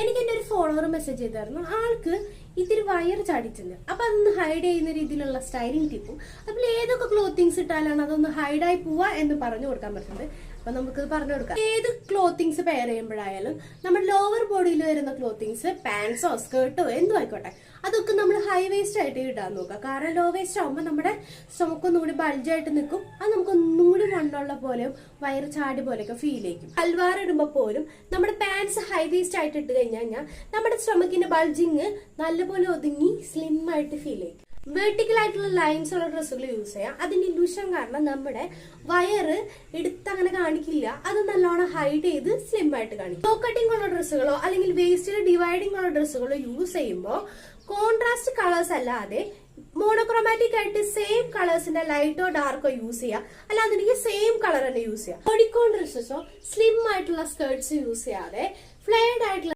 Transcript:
എനിക്ക് എന്റെ ഒരു ഫോളോവർ മെസ്സേജ് ചെയ്തായിരുന്നു. ആൾക്ക് ഇത്തിരി വയർ ചാടിയിട്ടുണ്ട്. അപ്പൊ അതൊന്ന് ഹൈഡ് ചെയ്യുന്ന രീതിയിലുള്ള സ്റ്റൈലിംഗ് ടിപ്പും അതുപോലെ ഏതൊക്കെ ക്ലോത്തിങ്സ് ഇട്ടാലാണ് അതൊന്ന് ഹൈഡായി പോവാ എന്ന് പറഞ്ഞു കൊടുക്കാൻ പറ്റുന്നത്. അപ്പൊ നമുക്ക് പറഞ്ഞു കൊടുക്കാം. ഏത് ക്ലോത്തിങ്സ് പെയർ ചെയ്യുമ്പോഴായാലും നമ്മുടെ ലോവർ ബോഡിയിൽ വരുന്ന ക്ലോത്തിങ്സ്, പാൻസോ സ്കേർട്ടോ എന്തും ആയിക്കോട്ടെ, അതൊക്കെ നമ്മൾ ഹൈ വേസ്റ്റ് ആയിട്ട് ഇടാൻ നോക്കുക. കാരണം ലോ വേസ്റ്റ് ആകുമ്പോൾ നമ്മുടെ സ്റ്റൊമക്ക് ഒന്നും കൂടി ബൾജായിട്ട് നിൽക്കും. അത് നമുക്ക് ഒന്നും കൂടി വണ്ണുള്ള പോലെയും വയറ് ചാടി പോലെയൊക്കെ ഫീൽ ചെയ്യും. സൽവാർ ഇടുമ്പോൾ പോലും നമ്മുടെ പാൻസ് ഹൈ വേസ്റ്റ് ആയിട്ട് ഇട്ട് കഴിഞ്ഞാൽ നമ്മുടെ സ്റ്റൊമക്കിന്റെ ബൾജിങ് നല്ലപോലെ ഒതുങ്ങി സ്ലിം ആയിട്ട് ഫീൽ ചെയ്യും. വെർട്ടിക്കൽ ആയിട്ടുള്ള ലൈൻസ് ഉള്ള ഡ്രസ്സുകൾ യൂസ് ചെയ്യാം. അതിന്റെ ഇല്യൂഷൻ കാരണം നമ്മുടെ വയറ് എടുത്തങ്ങനെ കാണിക്കില്ല, അത് നല്ലോണം ഹൈഡ് ചെയ്ത് സ്ലിം ആയിട്ട് കാണിക്കും. ലോ കട്ടിംഗ് ഉള്ള ഡ്രസ്സുകളോ അല്ലെങ്കിൽ വേസ്റ്റിൽ ഡിവൈഡിംഗ് ഉള്ള ഡ്രസ്സുകളോ യൂസ് ചെയ്യുമ്പോൾ കോൺട്രാസ്റ്റ് കളേഴ്സ് അല്ലാതെ മോണോക്രോമാറ്റിക് ആയിട്ട് സെയിം കളേഴ്സിന്റെ ലൈറ്റോ ഡാർക്കോ യൂസ് ചെയ്യുക. അല്ലാന്നുണ്ടെങ്കിൽ സെയിം കളർ തന്നെ യൂസ് ചെയ്യുക. ബോഡിക്കോൺ ഡ്രസ്സസോ സ്ലിം ആയിട്ടുള്ള സ്കേർട്സ് യൂസ് ചെയ്യാതെ ഫ്ലെയർഡ് ആയിട്ടുള്ള